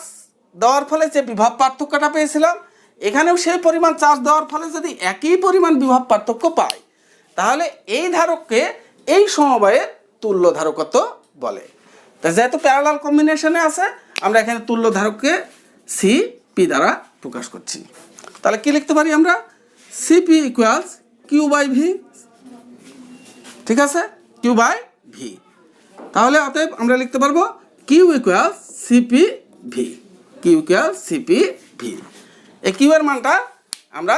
দেওয়ার ফলে যে বিভব পার্থক্যটা পেয়েছিলাম, এখানেও সেই পরিমাণ চার্জ দেওয়ার ফলে যদি একই পরিমাণ বিভব পার্থক্য পাই, তাহলে এই ধারককে এই সমবায়ের তুল্য ধারকত্ব বলে। তা যেহেতু প্যারালাল কম্বিনেশনে আছে, আমরা এখানে তুল্য ধারককে CP দ্বারা প্রকাশ করছি। তাহলে কি লিখতে পারি আমরা, CP ইকুয়ালস Q/V, ঠিক আছে, Q/V। তাহলে অতএব আমরা লিখতে পারবো Q ইকুয়ালস CP/V, এই Q এর মানটা আমরা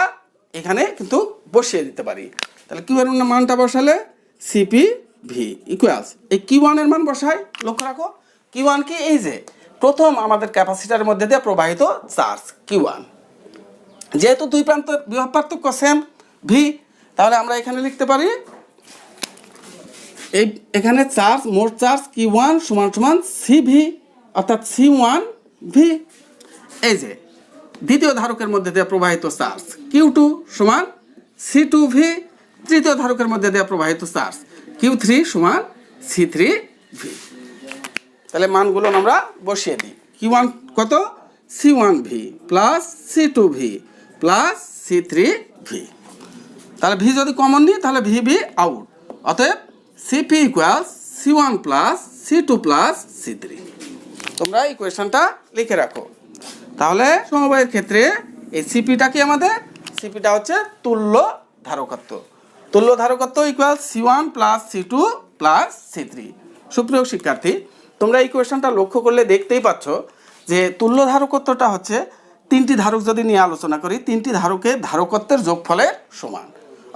এখানে কিন্তু বসিয়ে দিতে পারি। তাহলে Q এর মানটা বসালে CP/V ইকুয়ালস এই Q1 এর মান বসাই। লক্ষ্য রাখো Q1 কি, এই যে প্রথম আমাদের ক্যাপাসিটারের মধ্যে দিয়ে প্রবাহিত চার্জ Q1, যেহেতু দুই প্রান্তের বিভব পার্থক্য সেম ভি, তাহলে আমরা এখানে লিখতে পারি এখানে মোট চার্জ Q1 সমান সমান CV, অর্থাৎ C1V। এই যে দ্বিতীয় ধারকের মধ্যে দিয়ে প্রবাহিত চার্জ Q2 সমান C2V, তৃতীয় ধারকের মধ্যে দিয়ে প্রবাহিত চার্জ Q3 সমান C3V। তাহলে মানগুলো আমরা বসিয়ে দিই। Q1 কত, C1V plus C2V plus C3V। তাহলে ভি যদি কমন নিই তাহলে VB আউট, অতএব CP equals C1 plus C2 plus C3। তোমরা এই কোয়েশনটা লিখে রাখো। তাহলে সমবায়ের ক্ষেত্রে এই সিপিটা কি, আমাদের সিপিটা হচ্ছে তুল্য ধারকত্ব equal C1 plus C2 plus C3। সুপ্রিয় শিক্ষার্থী, তোমরা এই কোয়েশনটা লক্ষ্য করলে দেখতেই পাচ্ছ যে তুল্য ধারকত্বটা হচ্ছে তিনটি ধারক যদি নিয়ে আলোচনা করি, তিনটি ধারকত্বের যোগফলের সমান।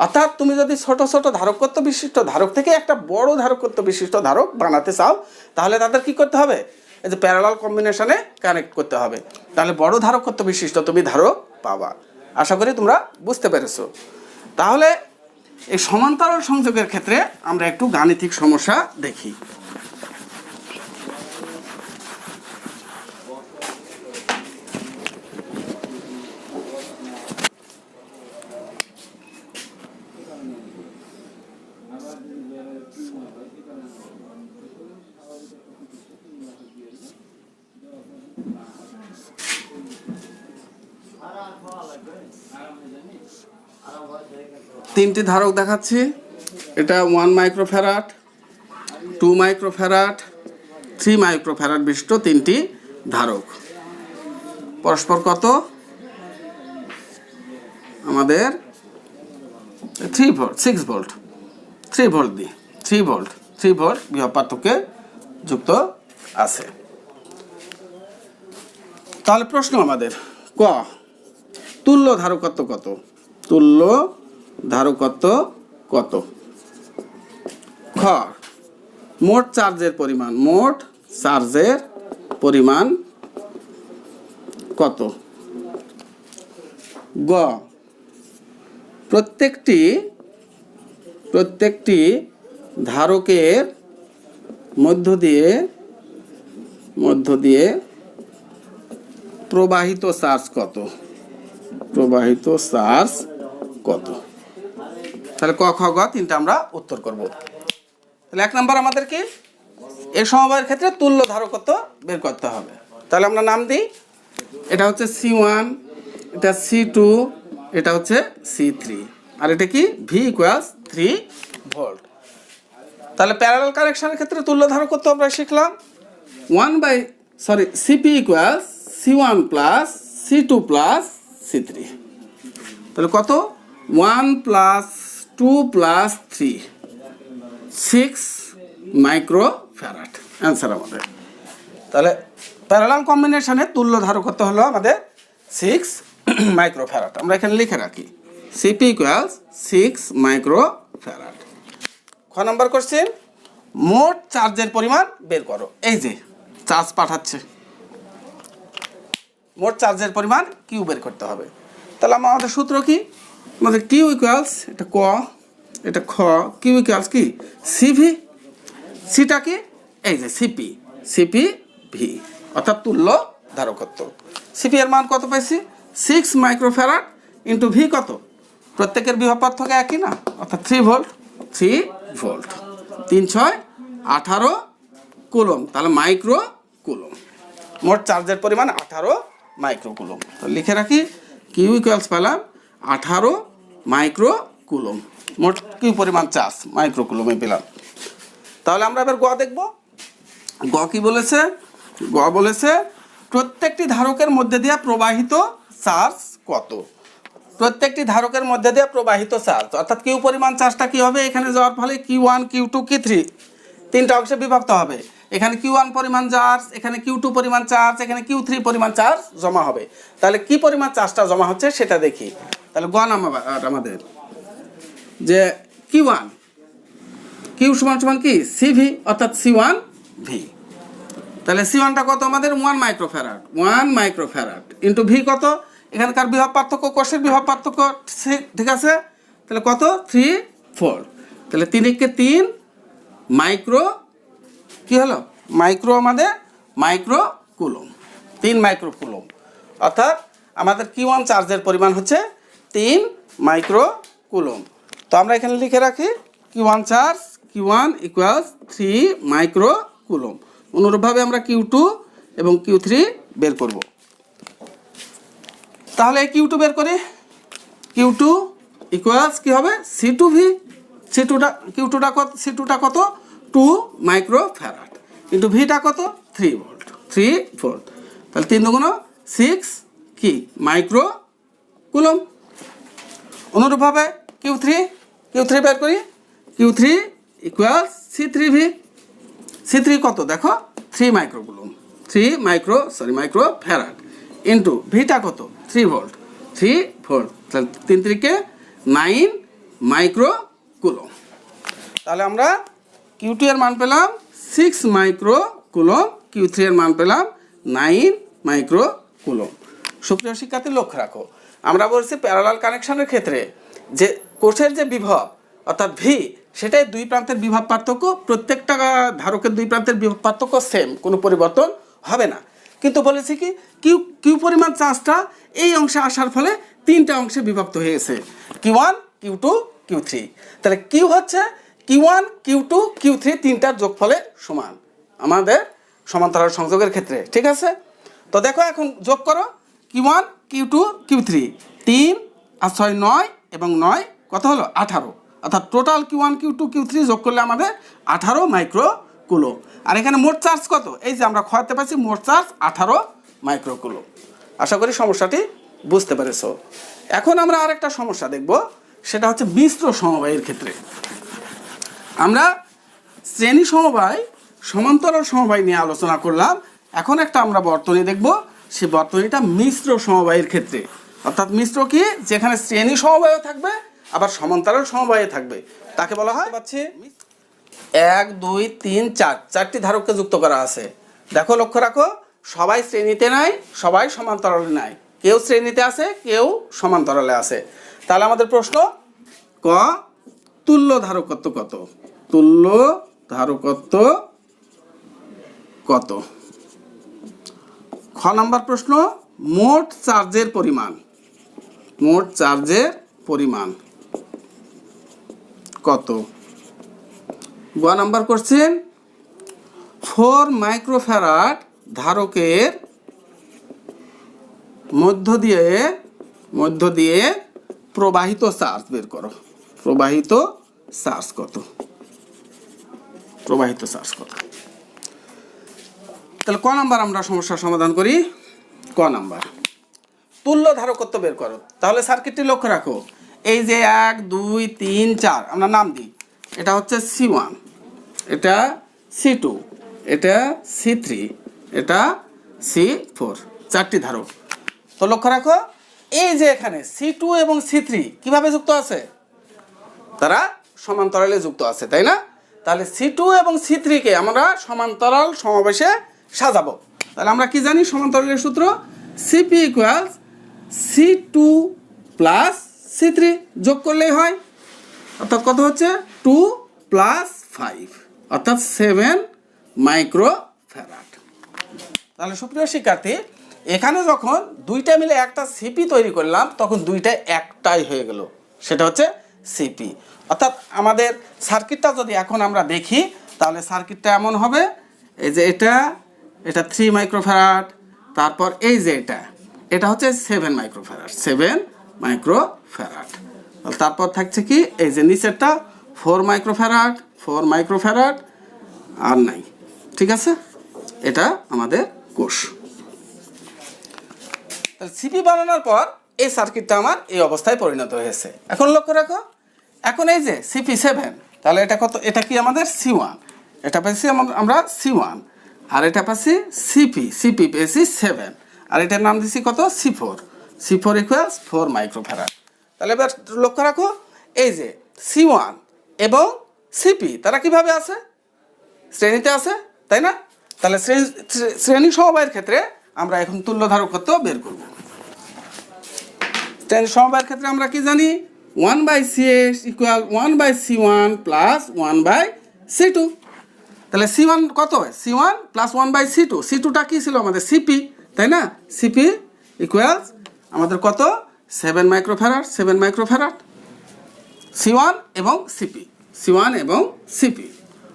অর্থাৎ তুমি যদি ছোট ছোট ধারকত্ব বিশিষ্ট ধারক থেকে একটা বড় ধারকত্ব বিশিষ্ট ধারক বানাতে চাও, তাহলে তাদের কি করতে হবে, এই যে প্যারালাল কম্বিনেশনে কানেক্ট করতে হবে, তাহলে বড় ধারকত্ব বিশিষ্ট তুমি ধারক পাবা। আশা করি তোমরা বুঝতে পেরেছো। তাহলে এই সমান্তরাল সংযোগের ক্ষেত্রে আমরা একটু গাণিতিক সমস্যা দেখি। তিনটি ধারক দেখাচ্ছি। এটা 1 মাইক্রোফ্যারাড, 2 মাইক্রোফ্যারাড, 3 মাইক্রোফ্যারাড বিশিষ্ট তিনটি ধারক। পরস্পর কত? আমাদের 3 ভোল্ট, 6 ভোল্ট, 3 ভোল্ট দিয়ে 3 ভোল্ট বিভব পার্থক্যে যুক্ত আছে। তাহলে প্রশ্ন আমাদের ক, তুল্য ধারকত্ব কত? তুল্য ধারকত্ব কত? খ, মোট চার্জের পরিমাণ, মোট চার্জের পরিমাণ কত? গ, প্রত্যেকটি ধারকের মধ্য দিয়ে প্রবাহিত চার্জ কত? প্রবাহিত চার্জ কত? তাহলে ক, খ, গ তিনটা আমরা উত্তর করব। তাহলে 1 নম্বর আমাদের কি, এই সমবায়ের ক্ষেত্রে তুল্য ধারকত্ব বের করতে হবে। তাহলে আমরা নাম দিই, এটা হচ্ছে C1, এটা C2, এটা হচ্ছে C3, আর এটা কি V = 3 ভোল্ট। তাহলে প্যারালাল কানেকশনের ক্ষেত্রে তুল্য ধারকত্ব আমরা শিখলাম CP = C1 + C2 + C3। তাহলে কত? 1 + 2 + 3, 6 মাইক্রোফ্যারাড অ্যান্সার আমাদের। তাহলে প্যারালাল কম্বিনেশনে তুল্য ধারকত্ব হলো আমাদের 6 মাইক্রোফ্যারাড। আমরা এখানে লিখে রাখি CP = 6 মাইক্রোফ্যারাড। খ নম্বর কোশ্চেন, মোট চার্জের পরিমাণ বের করো। এই যে চার্জ পাঠাচ্ছে, মোট চার্জের পরিমাণ কিউ বের করতে হবে। তাহলে আমাদের সূত্র কি? আমাদের কিউ ইকুয়ালস, এটা ক, এটা খ, কিউ ইকুয়ালস কি সিভি, সিটা কি এই যে সিপি ভি, অর্থাৎ তুল্য ধারকত্ব। সিপি এর মান কত পাইছি? 6 মাইক্রোফ্যারাড ইন্টু ভি কত? প্রত্যেকের বিভব পার্থক্য একই না, অর্থাৎ 3 ভোল্ট, 3 ভোল্ট, 3 6 18 কুলম, তাহলে মাইক্রো কুলম। মোট চার্জের পরিমাণ 18 মাইক্রো কুলম। তো লিখে রাখি কিউ ইকুয়ালস পেলাম 18 মাইক্রো কুলম। মোট কিউ পরিমাণ চার্জ মাইক্রো কুলমে পেলাম। তাহলে আমরা এবার গ দেখব। গ কি বলেছে? গ বলেছে প্রত্যেকটি ধারকের মধ্যে দিয়ে প্রবাহিত চার্জ কত? প্রত্যেকটি ধারকের মধ্যে দিয়ে প্রবাহিত চার্জ, অর্থাৎ কিউ পরিমাণ চার্জটা কি হবে? এখানে যাওয়ার ফলে Q1, Q2, Q3 তিনটা অংশে বিভক্ত হবে। এখানে Q1 পরিমাণ চার্জ, এখানে Q2 পরিমাণ চার্জ, এখানে Q3 পরিমাণ চার্জ জমা হবে। তাহলে কি পরিমাণ চার্জটা জমা হচ্ছে সেটা দেখি। তাহলে গ নাম্বার আমাদের যে Q1, Q সমান কি সিভি, অর্থাৎ C1 ভি। তাহলে C1টা কত আমাদের? 1 মাইক্রোফ্যারাড, 1 মাইক্রোফ্যারাড ইন্টু ভি কত? এখানকার বিভব পার্থক্য, কোষের বিভব পার্থক্য, ঠিক আছে। তাহলে কত? 3 ভোল্ট। তাহলে 3 × 3 মাইক্রো, কি হলো মাইক্রো, আমাদের মাইক্রো কুলম, 3 মাইক্রো কুলম। অর্থাৎ আমাদের Q1 চার্জের পরিমাণ হচ্ছে 3 মাইক্রো কুলম। তো আমরা এখানে লিখে রাখি Q1 charge, Q1 = 3 micro coulomb. অনুরূপভাবে আমরা Q2 এবং Q3 বের করব। তাহলে Q2 বের করি। Q2 ইকুয়ালস কি হবে? C2V। C2টা কত? 2 মাইক্রোফ্যারাড ইন্টু ভিটা কত? 3 ভোল্ট, 3 ভোল্ট। তাহলে 3 দুগুণ 6 কি মাইক্রো কুলম। অনুরূপভাবে Q3 বের করি। Q3 equals C3V। C3 কত? দেখো 3 মাইক্রো কুলম, 3 মাইক্রোফ্যারাড ইন্টু ভিটা কত? 3 ভোল্ট, 3 ভোল্ট। তাহলে 3 × 9 মাইক্রো কুলম। তাহলে আমরা Q2 এর মান পেলাম 6 মাইক্রো কুলম, Q3 এর মান পেলাম 9 মাইক্রো কুলম। সুপ্রিয় শিক্ষার্থী লক্ষ্য রাখো, আমরা বলছি প্যারালাল কানেকশনের ক্ষেত্রে যে কোষের যে বিভব অর্থাৎ ভি, সেটাই দুই প্রান্তের বিভব পার্থক্য, প্রত্যেকটা ধারকের দুই প্রান্তের বিভব পার্থক্য সেম, কোনো পরিবর্তন হবে না। কিন্তু বলেছি কি কিউ পরিমাণ চার্জটা এই অংশে আসার ফলে তিনটা অংশে বিভক্ত হয়ে গেছে, Q1, Q2, Q3। তাহলে কিউ হচ্ছে Q1, Q2, Q3 তিনটার যোগফলে সমান আমাদের সমান্তরাল সংযোগের ক্ষেত্রে, ঠিক আছে। তো দেখো এখন যোগ করো Q1, Q2, Q3, 3 আর 6 9 এবং 9 কত হলো 18, অর্থাৎ টোটাল Q1 Q2 Q3 যোগ করলে আমাদের 18 মাইক্রো কুলম্ব। আর এখানে মোট চার্জ কত, এই যে আমরা খোয়াতে পাচ্ছি মোট চার্জ 18 মাইক্রো কুলম্ব। আশা করি সমস্যাটি বুঝতে পেরেছো। এখন আমরা আরেকটা সমস্যা দেখব, সেটা হচ্ছে মিশ্র সমবায়ের ক্ষেত্রে। আমরা শ্রেণী সমবায় সমান্তরাল সমবায় নিয়ে আলোচনা করলাম, এখন একটা আমরা বর্তনী দেখব, সেই বর্তনীটা মিশ্র সমবায়ের ক্ষেত্রে। অর্থাৎ মিশ্র কি, যেখানে শ্রেণী সমবায়ও থাকবে আবার সমান্তরাল সমবায় থাকবে, তাকে বলা হয় পাচ্ছি 1 2 3 4 চারটি ধারককে যুক্ত করা আছে। দেখো লক্ষ্য রাখো, সবাই শ্রেণীতে নাই, সবাই সমান্তরালে নাই, কেউ শ্রেণীতে আছে কেউ সমান্তরালে আছে। তাহলে আমাদের প্রশ্ন ক, তুল্য ধারকত্ব কত, তুল্য ধারকত্ব কত। খ নাম্বার প্রশ্ন, মোট চার্জের পরিমাণ, মোট চার্জের পরিমাণ কত। গ নাম্বার কোশ্চেন, 4 মাইক্রোফ্যারাড ধারকের মধ্য দিয়ে প্রবাহিত চার্জ বের করো, প্রবাহিত চার্জ কত, প্রবাহিত চার্জ কত। তাহলে ক নাম্বার আমরা সমস্যার সমাধান করি। ক নাম্বার, তুল্য ধারকত্ব বের করো। তাহলে সার্কিটটি লক্ষ্য রাখো, এই যে 1 2 3 4 আমরা নাম দিই, এটা হচ্ছে C1, এটা C2, এটা C3, এটা C4, চারটি ধারক। তো লক্ষ্য রাখো, এই যে এখানে C2 এবং C3 কিভাবে যুক্ত আছে, তারা সমান্তরালে যুক্ত আছে, তাই না? তাহলে C2 এবং C3 কে আমরা সমান্তরাল সমাবেশে সাজাবো। তাহলে আমরা কি জানি সমান্তরালের সূত্র, CP = C2 + C3, যোগ করলেই হয়, অর্থাৎ কত হচ্ছে 2 + 5, অর্থাৎ 7 মাইক্রোফ্যারাড। তাহলে সুপ্রিয় শিক্ষার্থী, এখানে যখন দুইটা মিলে একটা সিপি তৈরি করলাম, তখন দুইটা একটাই হয়ে গেল, সেটা হচ্ছে সিপি। অর্থাৎ আমাদের সার্কিটটা যদি এখন আমরা দেখি, তাহলে সার্কিটটা এমন হবে, এই যে এটা 3 মাইক্রোফ্যারাড, তারপর এই যে এটা হচ্ছে 7 মাইক্রোফ্যারাড, 7 মাইক্রোফ্যারাড। তারপর থাকছে কি, এই যে নিচেরটা 4 মাইক্রোফ্যারাড, 4 মাইক্রোফ্যারাড আর নাই, ঠিক আছে? এটা আমাদের কোষ। তাহলে সিপি বানানোর পর এই সার্কিটটা আমার এই অবস্থায় পরিণত হয়েছে। এখন লক্ষ্য রাখো, এখন এই যে CP7, তাহলে এটা কত, এটা কি আমাদের C1, এটা পাচ্ছি আমরা C1, আর এটা পাচ্ছি CP পেয়েছি 7, আর এটার নাম দিচ্ছি কত, C4 = 4 মাইক্রোফ্যারাড। তাহলে এবার লক্ষ্য রাখো, এই যে C1 এবং CP তারা কিভাবে আছে, শ্রেণীতে আছে, তাই না? তাহলে শ্রেণী সমবায়ের ক্ষেত্রে আমরা এখন তুল্য ধারকত্ব বের করব। শ্রেণী সমবায়ের ক্ষেত্রে আমরা কি জানি, 1/CS = 1/C1 + 1/C2। তাহলে C1 কত হয়, C1 + 1/C2, C2টা কি ছিল আমাদের CP, তাই না? CP = আমাদের কত, 7 মাইক্রোফ্যারাড, 7 মাইক্রোফ্যারাড, C1 এবং CP।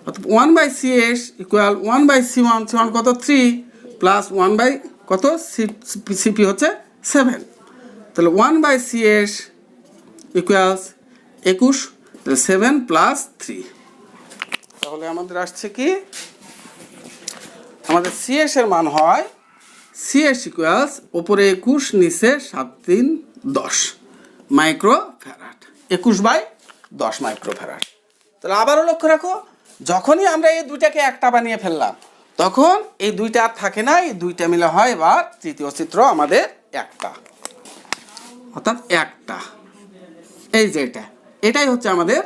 অর্থাৎ 1/CS = 1/C1, C1 কত 3 + 1 কত CP হচ্ছে 7, তাহলে 1/CS = 21, তাহলে 7 + 3। তাহলে আমাদের আসছে কি, আমাদের CS এর মান হয়, CS = উপরে 21 নিচে 7 3 10 মাইক্রোফ্যারাড, 21/10 মাইক্রোফ্যারাড। তাহলে আবারও লক্ষ্য রাখো, যখনই আমরা এই দুইটাকে একটা বানিয়ে ফেললাম, তখন এই দুইটা আর থাকে না, এই দুইটা মিলে হয় এবার তৃতীয় চিত্র আমাদের একটা, অর্থাৎ একটা, এই যে এটাই হচ্ছে আমাদের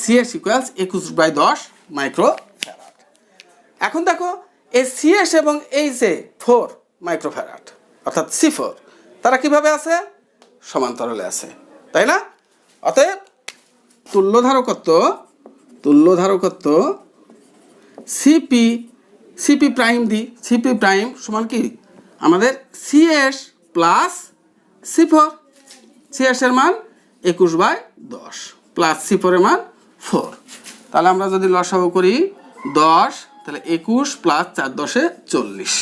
CS = 21/10 মাইক্রোফ্যারাড। এখন দেখো, এই CS এবং এই যে 4 মাইক্রোফ্যারাড অর্থাৎ C4, তারা কিভাবে আছে, সমান্তরালে আছে, তাই না? অতএব তুল্য ধারকত্ব CP প্রাইম দি, CP প্রাইম সমান কি আমাদের CS + C4, CS এর মান 21/10 + C4 এর মান 4। তাহলে আমরা যদি লসাগু করি 10, তাহলে 21 + 4 10 40,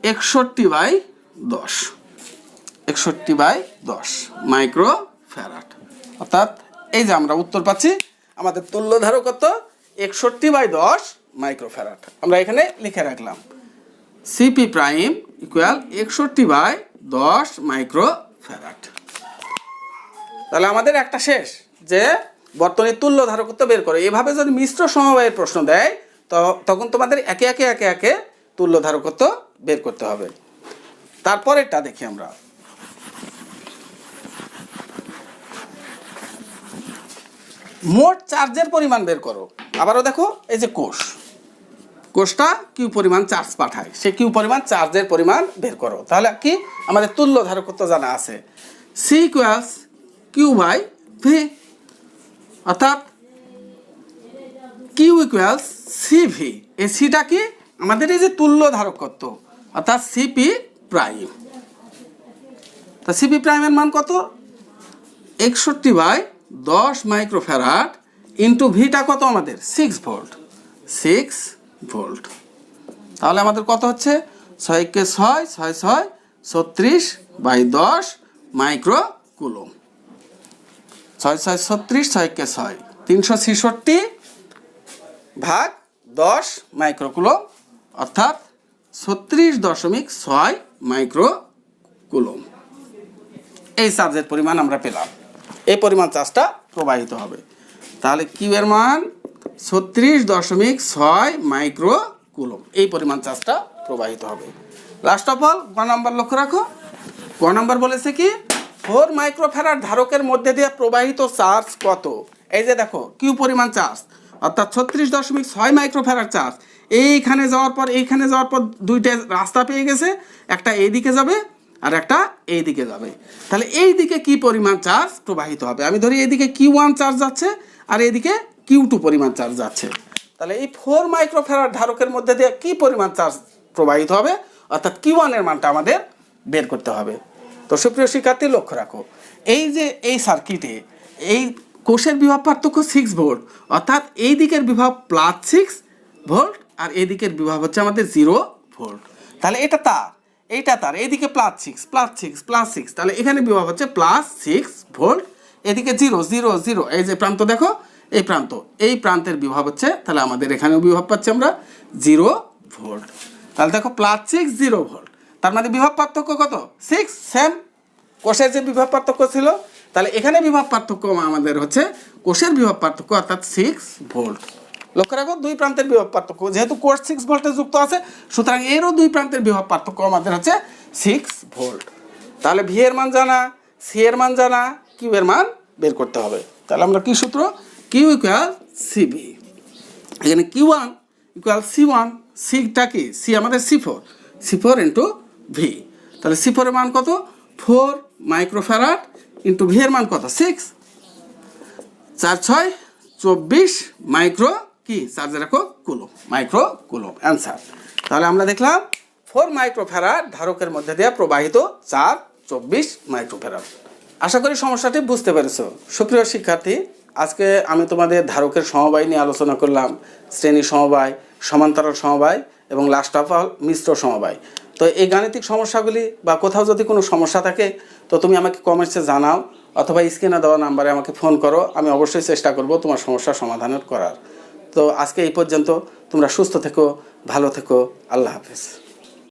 61/10, 61/10 মাইক্রো ফ্যারাড। অর্থাৎ এই যে আমরা উত্তর পাচ্ছি, আমাদের তুল্য ধারকত্ব 61/10 মাইক্রো ফ্যারাড। আমরা এখানে লিখে রাখলাম CP prime equal 61/10 micro farad. তাহলে আমাদের একটা শেষ, যে বর্তনীর তুল্য ধারকত্ব বের করে। এভাবে যদি মিশ্র সমবায়ের প্রশ্ন দেয় তখন তোমাদের একে একে তুল্য ধারকত্ব বের করতে হবে। তারপরেরটা দেখি আমরা। মোট চার্জের পরিমাণ বের করো। আবারও দেখো, এই যে কোষটা কিউ পরিমাণ চার্জ পাঠায়, সে কিউ পরিমাণ চার্জের পরিমাণ বের করো। তাহলে কি আমাদের তুল্য ধারকত্ব জানা আছে, C equals Q by V, অর্থাৎ কিউ ইকুয়ালস সিভি। এই সিটা কি আমাদের এই যে তুল্য ধারকত্ব, অর্থাৎ সিপি প্রাইম। তা সিপি প্রাইমের মান কত? 61/10 মাইক্রো ফ্যারাড ইন্টু ভিটা কত আমাদের? 6 ভোল্ট। 6 ভোল্ট। তাহলে আমাদের কত হচ্ছে? 6 কে 6, 6 6 36/10 মাইক্রো কুলম। 6 6 36, 6 কে 6 366/10 মাইক্রো কুলম, অর্থাৎ 36.6 মাইক্রো কুলম। এই চার্জের পরিমাণ আমরা পেলাম। এই পরিমাণ চার্জটা প্রবাহিত হবে। তাহলে কিউ এর মান 36.6 মাইক্রো কুলম। এই পরিমাণ চার্জটা প্রবাহিত হবে। লাস্ট অফ অল গ নাম্বার লক্ষ্য রাখো। গ নাম্বার বলেছে কি 4 মাইক্রো ফ্যারাড ধারকের মধ্যে দিয়ে প্রবাহিত চার্জ কত? এই যে দেখো কিউ পরিমাণ চার্জ, অর্থাৎ 36.6 মাইক্রো ফ্যারাড চার্জ এইখানে যাওয়ার পর দুইটা রাস্তা পেয়ে গেছে, একটা এইদিকে যাবে আর একটা এইদিকে যাবে। তাহলে এই দিকে কি পরিমাণ চার্জ প্রবাহিত হবে? আমি ধরি এইদিকে Q1 চার্জ যাচ্ছে আর এইদিকে Q2 পরিমাণ চার্জ যাচ্ছে। তাহলে এই 4 মাইক্রো ফ্যারাড ধারকের মধ্যে দিয়ে কি পরিমাণ চার্জ প্রবাহিত হবে, অর্থাৎ Q1 এর মানটা আমাদের বের করতে হবে। তো সুপ্রিয় শিক্ষার্থী লক্ষ্য রাখো, এই যে এই সার্কিটে এই কোষের বিভব পার্থক্য 6 ভোল্ট, অর্থাৎ এই দিকের বিভব +6 ভোল্ট আর এই দিকের বিভব হচ্ছে আমাদের 0 ভোল্ট। তাহলে এটা তার এইদিকে +6, তাহলে এখানে বিভব হচ্ছে +6 ভোল্ট, এদিকে 0 0 0। এই যে প্রান্ত দেখো, এই প্রান্তের বিভব হচ্ছে, তাহলে আমাদের এখানেও বিভব পাচ্ছি আমরা 0 ভোল্ট। তাহলে দেখো +6 0 ভোল্ট, তার মানে বিভব পার্থক্য কত? 6। সেম কোষের যে বিভব পার্থক্য ছিল, তাহলে এখানে বিভব পার্থক্য আমাদের হচ্ছে কোষের বিভব পার্থক্য, অর্থাৎ 6 ভোল্ট। লক্ষ্য রাখো, দুই প্রান্তের বিভব পার্থক্য, যেহেতু কোষ 6 ভোল্টে যুক্ত আছে, সুতরাং এরও দুই প্রান্তের বিভব পার্থক্য আমাদের হচ্ছে 6 ভোল্ট। তাহলে ভি এর মান জানা, সি এর মান জানা, কিউ এর মান বের করতে হবে। তাহলে আমরা কি সূত্র? Q equal CB. এখানে Q1 ইকুয়াল C1, সিটা কি? সি আমাদের C4 ইন্টু ভি। তাহলে C4 এর মান কত? 4 মাইক্রো ফ্যারাড ইন্টু ভি এর মান কত? 6। 4 6 24 মাইক্রো কি চার্জে রাখো কুলম, মাইক্রো কুলম অ্যান্সার। তাহলে আমরা দেখলাম 4 মাইক্রো ফ্যারাড ধারকের মধ্যে দিয়ে প্রবাহিত চার্জ 24 মাইক্রো ফ্যারাড। আশা করি সমস্যাটি বুঝতে পেরেছো। সুপ্রিয় শিক্ষার্থী, আজকে আমি তোমাদের ধারকের সমবায় নিয়ে আলোচনা করলাম, শ্রেণী সমবায়, সমান্তরাল সমবায় এবং লাস্ট অফ অল মিশ্র সমবায়। তো এই গাণিতিক সমস্যাগুলি বা কোথাও যদি কোনো সমস্যা থাকে তো তুমি আমাকে কমেন্টসে জানাও, অথবা স্ক্রিনে দেওয়া নাম্বারে আমাকে ফোন করো। আমি অবশ্যই চেষ্টা করব তোমার সমস্যার সমাধান করার। তো আজকে এই পর্যন্ত। তোমরা সুস্থ থেকো, ভালো থেকো। আল্লাহ হাফেজ।